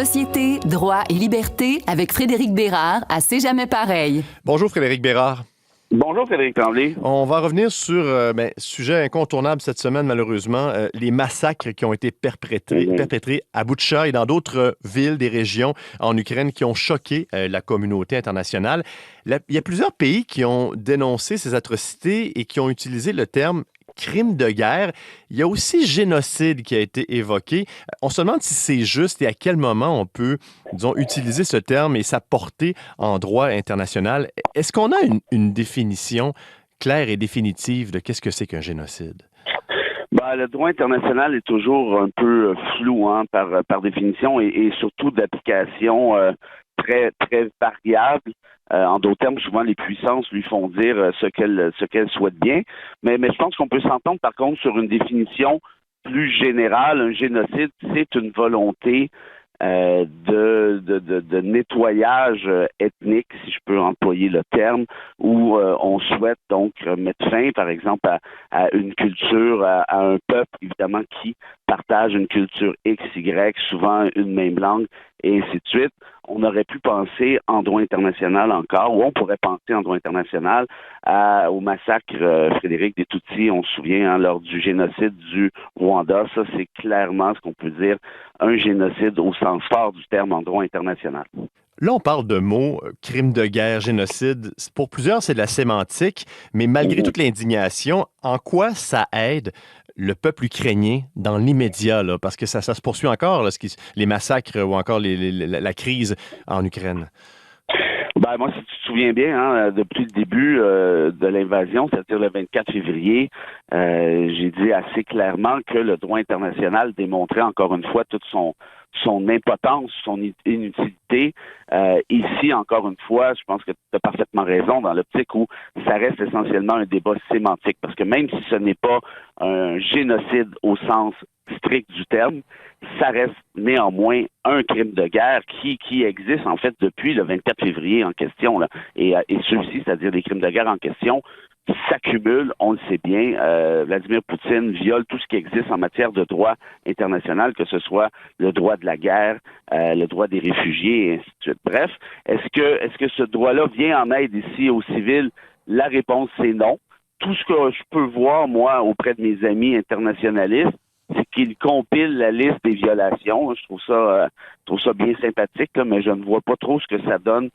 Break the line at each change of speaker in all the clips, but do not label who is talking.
Société, droit et liberté avec Frédéric Bérard à C'est jamais pareil.
Bonjour Frédéric Bérard.
Bonjour Frédéric Tremblay.
On va revenir sur sujet incontournable cette semaine malheureusement, les massacres qui ont été perpétrés à Boutcha et dans d'autres villes des régions en Ukraine qui ont choqué la communauté internationale. Il y a plusieurs pays qui ont dénoncé ces atrocités et qui ont utilisé le terme crime de guerre. Il y a aussi génocide qui a été évoqué. On se demande si c'est juste et à quel moment on peut, disons, utiliser ce terme et sa portée en droit international. Est-ce qu'on a une définition claire et définitive de qu'est-ce que c'est qu'un génocide?
Le droit international est toujours un peu flou par définition et surtout d'application très, très variable. En d'autres termes, souvent les puissances lui font dire ce qu'elles souhaitent bien. Mais je pense qu'on peut s'entendre par contre sur une définition plus générale. Un génocide, c'est une volonté de nettoyage ethnique, si je peux employer le terme, où on souhaite donc mettre fin, par exemple, à une culture, à un peuple, évidemment, qui partage une culture X, Y, souvent une même langue, et ainsi de suite. On aurait pu penser en droit international encore, ou on pourrait penser en droit international au massacre, Frédéric, des Tutsis, on se souvient, lors du génocide du Rwanda. Ça, c'est clairement ce qu'on peut dire, un génocide au sens fort du terme en droit international.
Là, on parle de mots, crime de guerre, génocide. Pour plusieurs, c'est de la sémantique, mais malgré toute l'indignation, en quoi ça aide le peuple ukrainien dans l'immédiat, là? Parce que ça se poursuit encore, là, les massacres ou encore la crise en Ukraine.
Moi, si tu te souviens bien, depuis le début de l'invasion, c'est-à-dire le 24 février, j'ai dit assez clairement que le droit international démontrait encore une fois toute son impotence, son inutilité. Ici, encore une fois, je pense que tu as parfaitement raison dans l'optique où ça reste essentiellement un débat sémantique, parce que même si ce n'est pas un génocide au sens strict du terme, ça reste néanmoins un crime de guerre qui existe en fait depuis le 24 février en question. Là. Et ceux-ci, c'est-à-dire les crimes de guerre en question, s'accumulent, on le sait bien. Vladimir Poutine viole tout ce qui existe en matière de droit international, que ce soit le droit de la guerre, le droit des réfugiés, et ainsi de suite. Bref, est-ce que ce droit-là vient en aide ici aux civils? La réponse, c'est non. Tout ce que je peux voir, moi, auprès de mes amis internationalistes, c'est qu'ils compilent la liste des violations. Je trouve ça bien sympathique, là, mais je ne vois pas trop ce que ça donne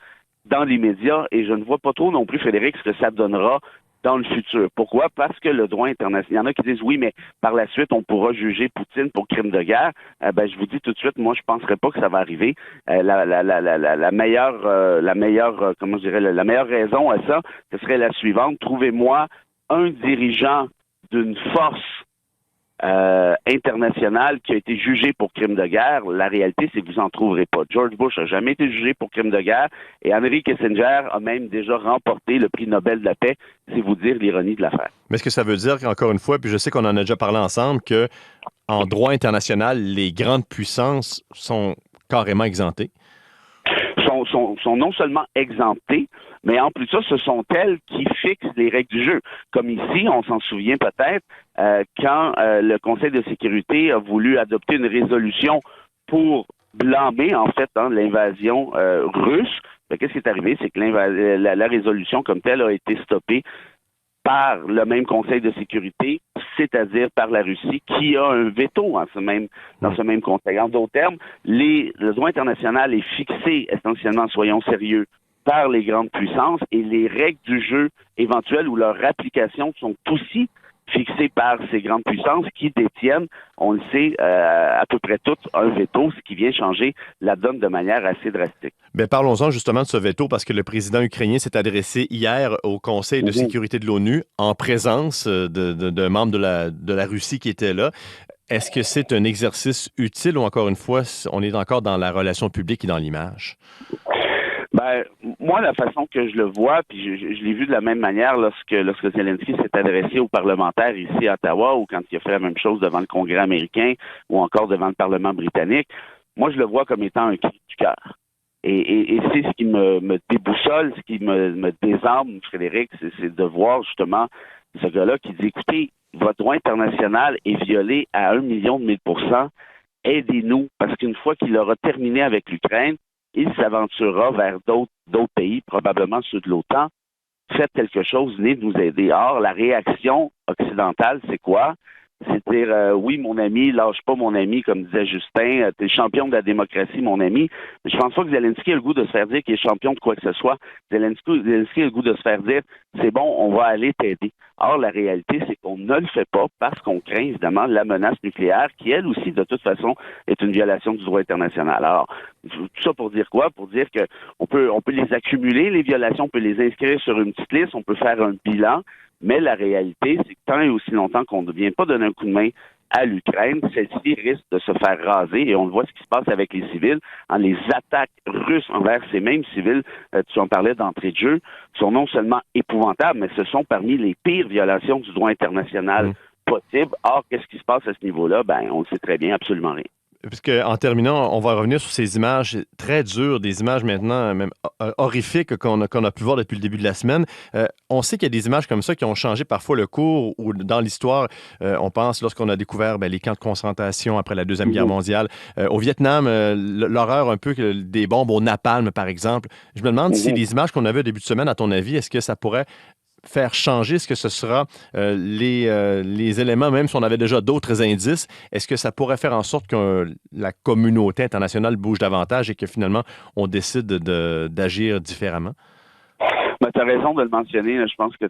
dans l'immédiat et je ne vois pas trop non plus, Frédéric, ce que ça donnera dans le futur. Pourquoi? Parce que le droit international... Il y en a qui disent oui, mais par la suite, on pourra juger Poutine pour crime de guerre. Je vous dis tout de suite, moi, je penserais pas que ça va arriver. La meilleure raison à ça, ce serait la suivante. Trouvez-moi un dirigeant d'une force international qui a été jugé pour crime de guerre. La réalité, c'est que vous n'en trouverez pas. George Bush n'a jamais été jugé pour crime de guerre et Henry Kissinger a même déjà remporté le prix Nobel de la paix. C'est vous dire l'ironie de l'affaire.
Mais est-ce que ça veut dire qu'encore une fois, puis je sais qu'on en a déjà parlé ensemble, que en droit international, les grandes puissances sont carrément exemptées?
Sont non seulement exemptées, mais en plus de ça, ce sont elles qui fixent les règles du jeu. Comme ici, on s'en souvient peut-être, quand le Conseil de sécurité a voulu adopter une résolution pour blâmer, en fait, l'invasion russe, qu'est-ce qui est arrivé? C'est que la résolution comme telle a été stoppée par le même Conseil de sécurité, c'est-à-dire par la Russie, qui a un veto dans ce même Conseil. En d'autres termes, le droit international est fixé, essentiellement, soyons sérieux, par les grandes puissances et les règles du jeu éventuelles ou leur application sont aussi fixées par ces grandes puissances qui détiennent, on le sait, à peu près toutes, un veto, ce qui vient changer la donne de manière assez drastique.
Parlons-en justement de ce veto parce que le président ukrainien s'est adressé hier au Conseil de sécurité de l'ONU en présence de membres de la Russie qui étaient là. Est-ce que c'est un exercice utile ou encore une fois, on est encore dans la relation publique et dans l'image?
Moi, la façon que je le vois, puis je l'ai vu de la même manière lorsque Zelensky s'est adressé aux parlementaires ici à Ottawa ou quand il a fait la même chose devant le Congrès américain ou encore devant le Parlement britannique, moi, je le vois comme étant un cri du cœur. Et c'est ce qui me déboussole, ce qui me désarme, Frédéric, c'est de voir justement ce gars-là qui dit, écoutez, votre droit international est violé à 1 million de 1000%. aidez-nous, parce qu'une fois qu'il aura terminé avec l'Ukraine, il s'aventurera vers d'autres pays, probablement ceux de l'OTAN. Faites quelque chose, venez nous aider. Or, la réaction occidentale, c'est quoi? C'est de dire, oui, mon ami, lâche pas mon ami, comme disait Justin, t'es champion de la démocratie, mon ami. Mais je pense pas que Zelensky ait le goût de se faire dire qu'il est champion de quoi que ce soit. Zelensky a le goût de se faire dire, c'est bon, on va aller t'aider. Or, la réalité, c'est qu'on ne le fait pas parce qu'on craint, évidemment, la menace nucléaire, qui, elle aussi, de toute façon, est une violation du droit international. Alors, tout ça pour dire quoi? Pour dire que on peut les accumuler, les violations, on peut les inscrire sur une petite liste, on peut faire un bilan, mais la réalité, c'est que tant et aussi longtemps qu'on ne vient pas donner un coup de main à l'Ukraine, celle-ci risque de se faire raser et on le voit ce qui se passe avec les civils, les attaques russes envers ces mêmes civils, tu en parlais d'entrée de jeu, sont non seulement épouvantables, mais ce sont parmi les pires violations du droit international possibles. Or, qu'est-ce qui se passe à ce niveau-là? Ben, on le sait très bien, absolument rien.
Puisque, en terminant, on va revenir sur ces images très dures, des images maintenant même horrifiques qu'on a pu voir depuis le début de la semaine. On sait qu'il y a des images comme ça qui ont changé parfois le cours ou dans l'histoire. On pense lorsqu'on a découvert les camps de concentration après la Deuxième Guerre mondiale. Au Vietnam, l'horreur un peu des bombes au napalm, par exemple. Je me demande si les images qu'on avait au début de semaine, à ton avis, est-ce que ça pourrait faire changer? Est-ce que ce sera les éléments, même si on avait déjà d'autres indices, est-ce que ça pourrait faire en sorte que la communauté internationale bouge davantage et que finalement, on décide d'agir différemment?
Ben, tu as raison de le mentionner. Je pense que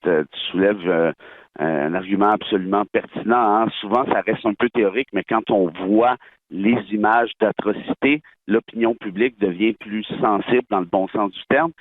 tu soulèves un argument absolument pertinent. Hein. Souvent, ça reste un peu théorique, mais quand on voit les images d'atrocités, l'opinion publique devient plus sensible dans le bon sens du terme.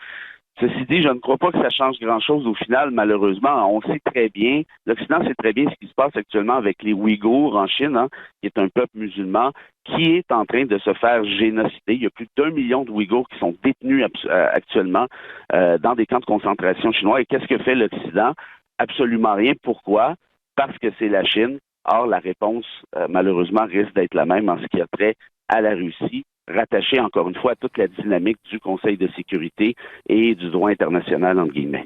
Ceci dit, je ne crois pas que ça change grand-chose au final, malheureusement. On sait très bien, l'Occident sait très bien ce qui se passe actuellement avec les Ouïghours en Chine, hein, qui est un peuple musulman, qui est en train de se faire génocider. Il y a plus de 1 million de Ouïghours qui sont détenus actuellement dans des camps de concentration chinois. Et qu'est-ce que fait l'Occident? Absolument rien. Pourquoi? Parce que c'est la Chine. Or, la réponse, malheureusement, risque d'être la même en ce qui a trait à la Russie, rattaché encore une fois à toute la dynamique du Conseil de sécurité et du droit international, entre guillemets.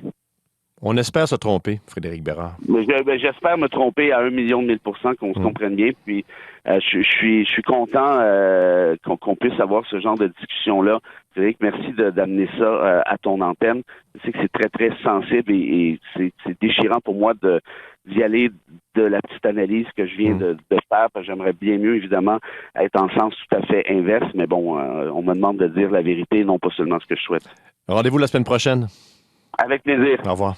On espère se tromper, Frédéric Bérard.
J'espère me tromper à 1 million de 1000%, qu'on se comprenne bien. Puis je suis content qu'on puisse avoir ce genre de discussion-là. Frédéric, merci d'amener ça à ton antenne. Je sais que c'est très, très sensible et c'est déchirant pour moi d'y aller de la petite analyse que je viens de faire, parce que j'aimerais bien mieux, évidemment, être en sens tout à fait inverse, mais bon, on me demande de dire la vérité, non pas seulement ce que je souhaite.
Rendez-vous la semaine prochaine.
Avec plaisir.
Au revoir.